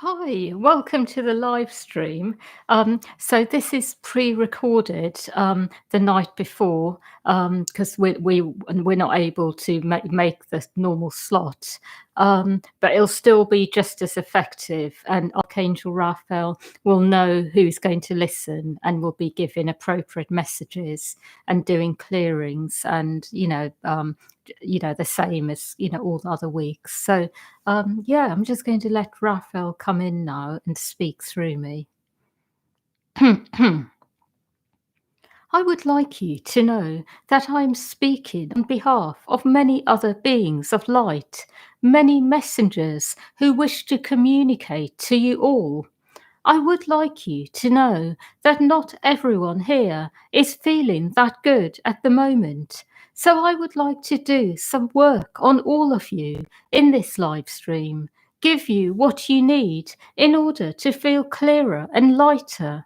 Hi, welcome to the live stream. So this is pre-recorded the night before because we're not able to make the normal slot, but it'll still be just as effective. And Archangel Raphael will know who's going to listen and will be giving appropriate messages and doing clearings, and the same as all the other weeks. So yeah, I'm just going to let Raphael come in now and speak through me. I would like you to know that I am speaking on behalf of many other beings of light, many messengers who wish to communicate to you all. I would like you to know that not everyone here is feeling that good at the moment. So I would like to do some work on all of you in this live stream, give you what you need in order to feel clearer and lighter.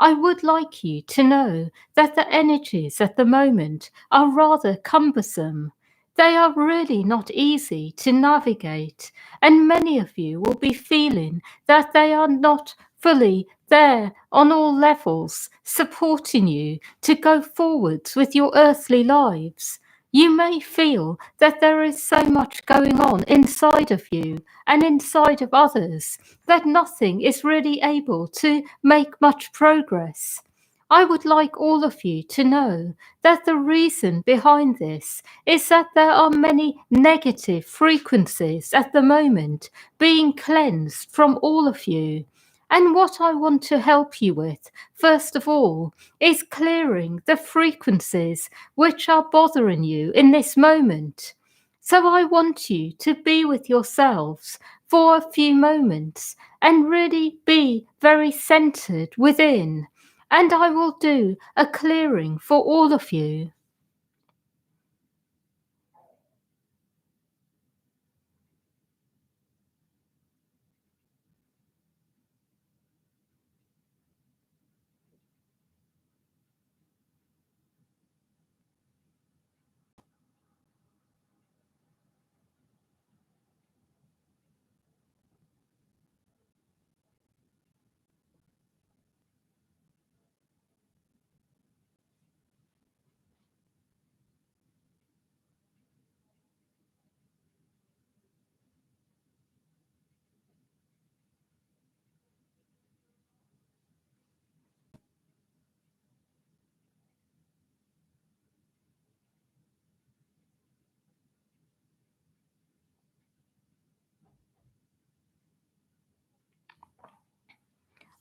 I would like you to know that the energies at the moment are rather cumbersome. They are really not easy to navigate, and many of you will be feeling that they are not fully there on all levels, supporting you to go forwards with your earthly lives. You may feel that there is so much going on inside of you and inside of others that nothing is really able to make much progress. I would like all of you to know that the reason behind this is that there are many negative frequencies at the moment being cleansed from all of you. And what I want to help you with, first of all, is clearing the frequencies which are bothering you in this moment. So I want you to be with yourselves for a few moments and really be very centered within. And I will do a clearing for all of you.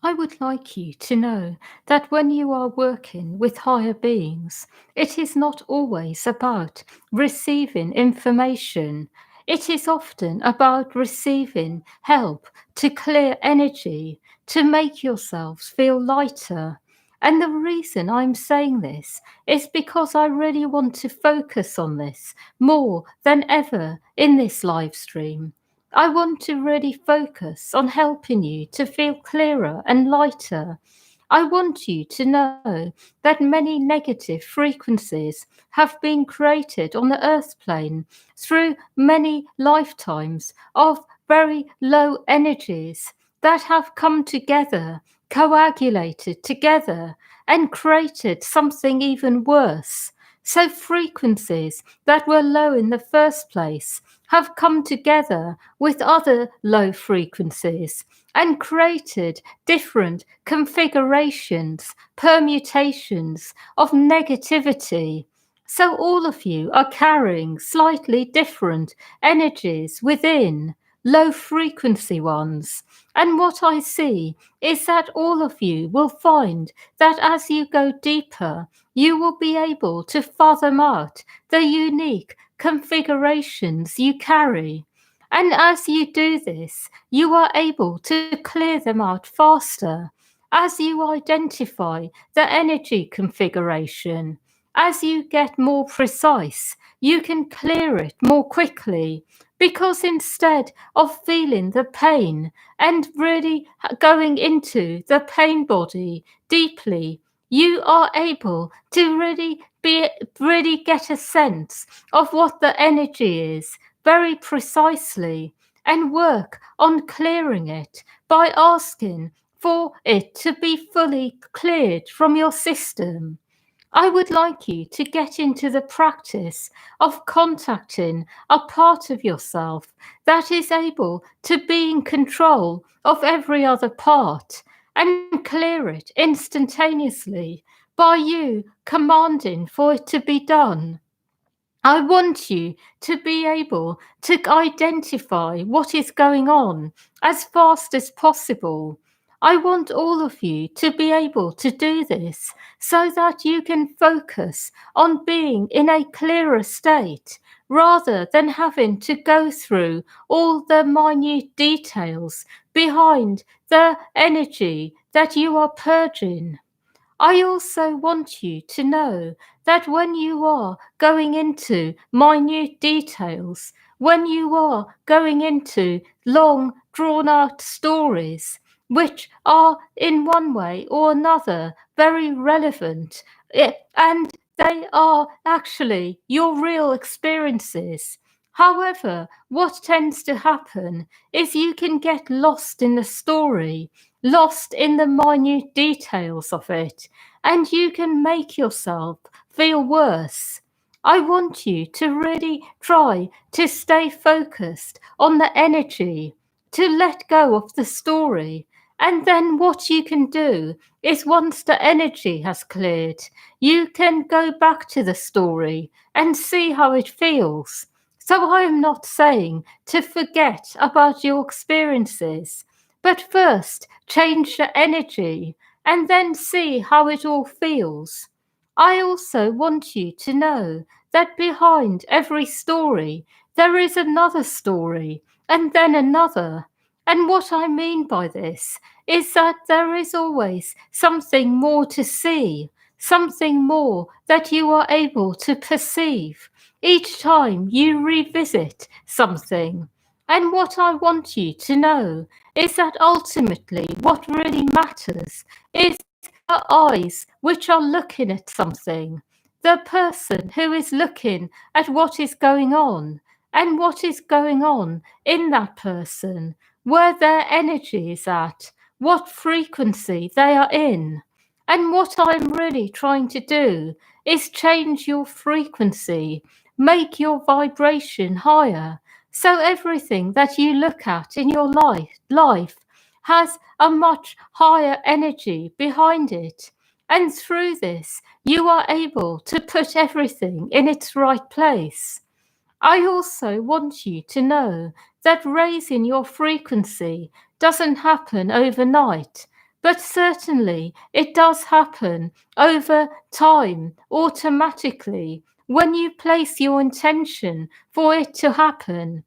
I would like you to know that when you are working with higher beings, it is not always about receiving information. It is often about receiving help to clear energy, to make yourselves feel lighter. And the reason I'm saying this is because I really want to focus on this more than ever in this live stream. I want to really focus on helping you to feel clearer and lighter. I want you to know that many negative frequencies have been created on the earth plane through many lifetimes of very low energies that have come together, coagulated together, and created something even worse. So, frequencies that were low in the first place have come together with other low frequencies and created different configurations, permutations of negativity. So all of you are carrying slightly different energies within, low frequency ones. And what I see is that all of you will find that as you go deeper, you will be able to fathom out the unique configurations you carry. And as you do this, you are able to clear them out faster. As you identify the energy configuration, as you get more precise, you can clear it more quickly. Because instead of feeling the pain and really going into the pain body deeply, you are able to really get a sense of what the energy is very precisely. and work on clearing it by asking for it to be fully cleared from your system. I would like you to get into the practice of contacting a part of yourself that is able to be in control of every other part and clear it instantaneously by you commanding for it to be done. I want you to be able to identify what is going on as fast as possible. I want all of you to be able to do this so that you can focus on being in a clearer state rather than having to go through all the minute details behind the energy that you are purging. I also want you to know that when you are going into minute details, when you are going into long, drawn out stories, which are in one way or another very relevant, and they are actually your real experiences. However, what tends to happen is you can get lost in the story, lost in the minute details of it, and you can make yourself feel worse. I want you to really try to stay focused on the energy, to let go of the story. And then what you can do is once the energy has cleared, you can go back to the story and see how it feels. So I am not saying to forget about your experiences, but first change the energy and then see how it all feels. I also want you to know that behind every story there is another story and then another. And what I mean by this is that there is always something more to see, something more that you are able to perceive each time you revisit something. And what I want you to know is that ultimately what really matters is the eyes which are looking at something, the person who is looking at what is going on and what is going on in that person, where their energy is at, what frequency they are in. And what I'm really trying to do is change your frequency, make your vibration higher. So everything that you look at in your life has a much higher energy behind it. And through this, you are able to put everything in its right place. I also want you to know that raising your frequency doesn't happen overnight, but certainly it does happen over time automatically when you place your intention for it to happen.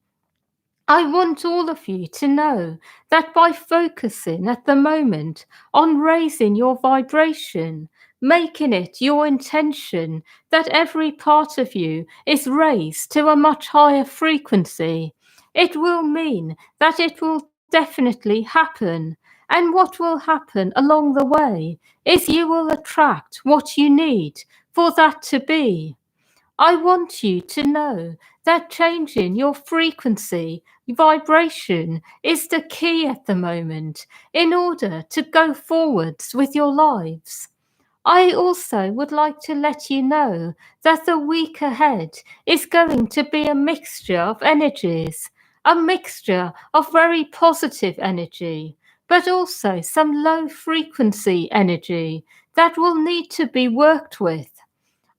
I want all of you to know that by focusing at the moment on raising your vibration, making it your intention that every part of you is raised to a much higher frequency, it will mean that it will definitely happen. And what will happen along the way is you will attract what you need for that to be. I want you to know that changing your frequency, vibration is the key at the moment in order to go forwards with your lives. I also would like to let you know that the week ahead is going to be a mixture of energies, a mixture of very positive energy, but also some low frequency energy that will need to be worked with.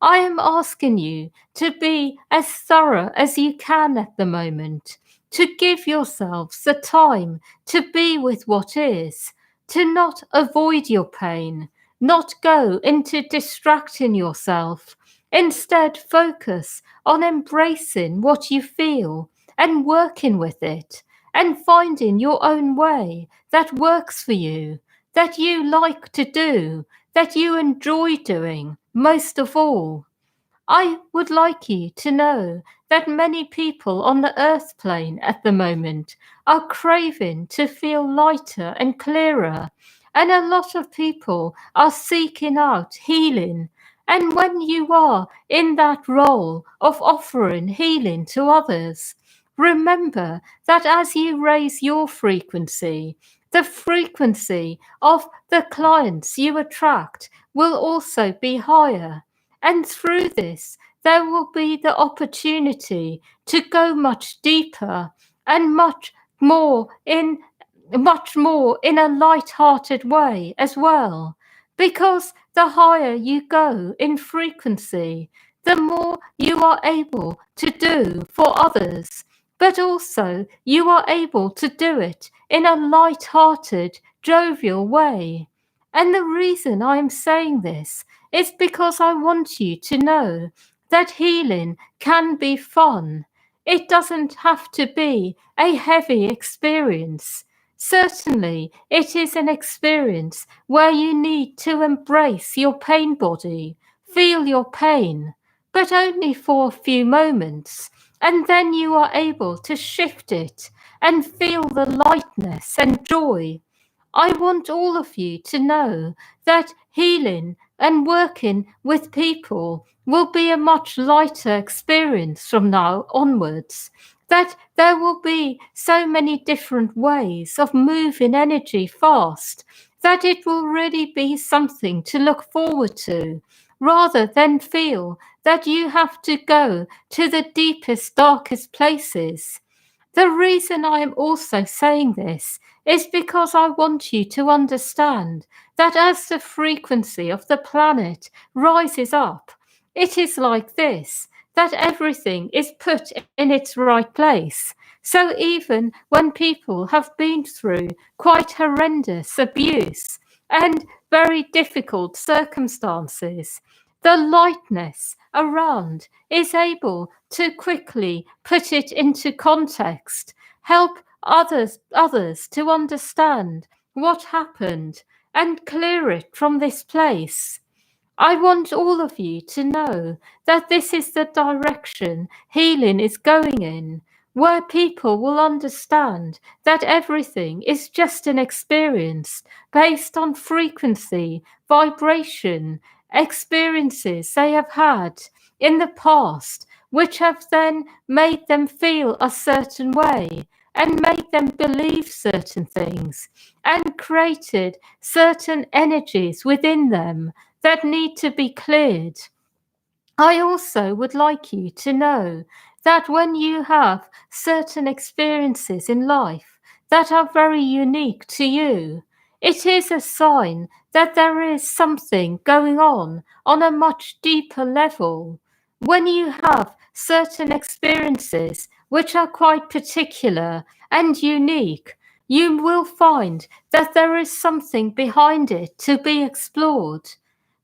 I am asking you to be as thorough as you can at the moment, to give yourselves the time to be with what is, to not avoid your pain, not go into distracting yourself. Instead, focus on embracing what you feel and working with it and finding your own way that works for you, that you like to do, that you enjoy doing most of all. I would like you to know that many people on the earth plane at the moment are craving to feel lighter and clearer, and a lot of people are seeking out healing. And when you are in that role of offering healing to others, Remember that as you raise your frequency, the frequency of the clients you attract will also be higher. And through this, there will be the opportunity to go much deeper and more in much more in a light-hearted way as well. Because the higher you go in frequency, the more you are able to do for others, but also you are able to do it in a light-hearted, jovial way. And the reason I am saying this is because I want you to know that healing can be fun. It doesn't have to be a heavy experience. Certainly, it is an experience where you need to embrace your pain body, feel your pain, but only for a few moments, and then you are able to shift it and feel the lightness and joy. I want all of you to know that healing and working with people will be a much lighter experience from now onwards. That there will be so many different ways of moving energy fast, that it will really be something to look forward to, rather than feel that you have to go to the deepest, darkest places. The reason I am also saying this is because I want you to understand that as the frequency of the planet rises up, it is like this, that everything is put in its right place. So even when people have been through quite horrendous abuse and very difficult circumstances, the lightness around is able to quickly put it into context, help others to understand what happened and clear it from this place. I want all of you to know that this is the direction healing is going in, where people will understand that everything is just an experience based on frequency, vibration, experiences they have had in the past, which have then made them feel a certain way and made them believe certain things and created certain energies within them that need to be cleared. I also would like you to know that when you have certain experiences in life that are very unique to you, it is a sign that there is something going on a much deeper level. When you have certain experiences which are quite particular and unique, you will find that there is something behind it to be explored.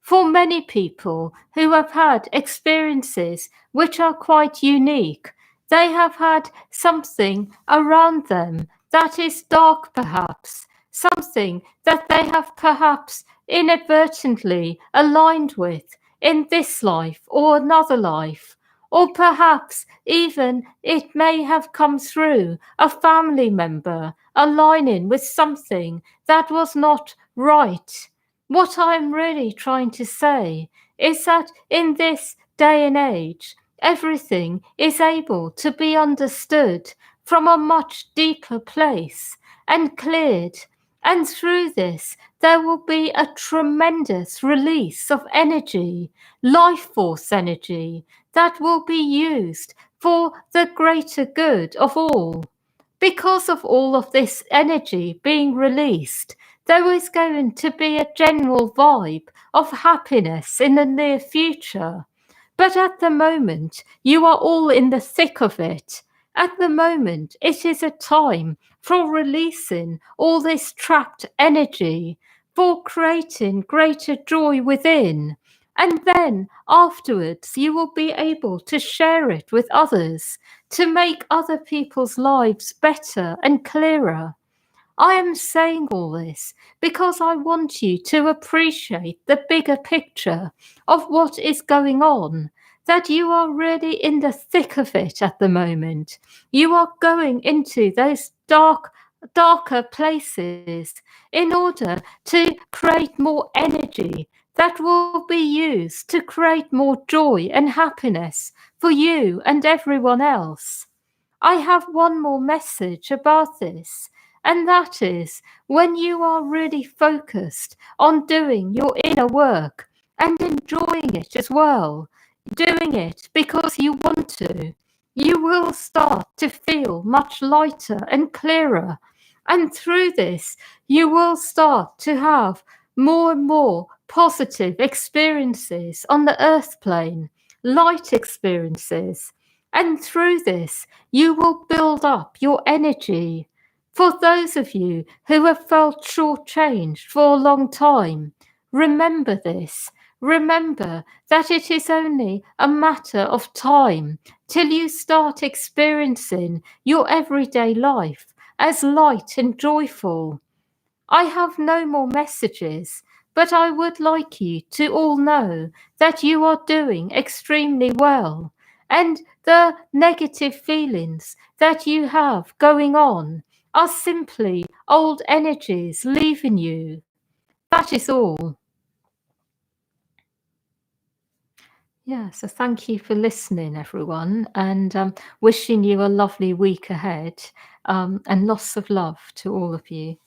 For many people who have had experiences which are quite unique, they have had something around them that is dark perhaps, something that they have perhaps inadvertently aligned with in this life or another life. Or perhaps even it may have come through a family member aligning with something that was not right. What I'm really trying to say is that in this day and age, everything is able to be understood from a much deeper place and cleared. And through this, there will be a tremendous release of energy, life force energy, that will be used for the greater good of all. Because of all of this energy being released, there is going to be a general vibe of happiness in the near future. But at the moment, you are all in the thick of it. At the moment, it is a time for releasing all this trapped energy, for creating greater joy within. And then afterwards, you will be able to share it with others to make other people's lives better and clearer. I am saying all this because I want you to appreciate the bigger picture of what is going on, that you are really in the thick of it at the moment. You are going into those darker places in order to create more energy that will be used to create more joy and happiness for you and everyone else. I have one more message about this, and that is when you are really focused on doing your inner work and enjoying it as well, doing it because you want to, you will start to feel much lighter and clearer. And through this, you will start to have more and more positive experiences on the earth plane, light experiences. And through this, you will build up your energy. For those of you who have felt shortchanged for a long time, remember this. Remember that it is only a matter of time till you start experiencing your everyday life as light and joyful. I have no more messages, but I would like you to all know that you are doing extremely well, and the negative feelings that you have going on are simply old energies leaving you. That is all. Yeah, so thank you for listening, everyone, and wishing you a lovely week ahead, and lots of love to all of you.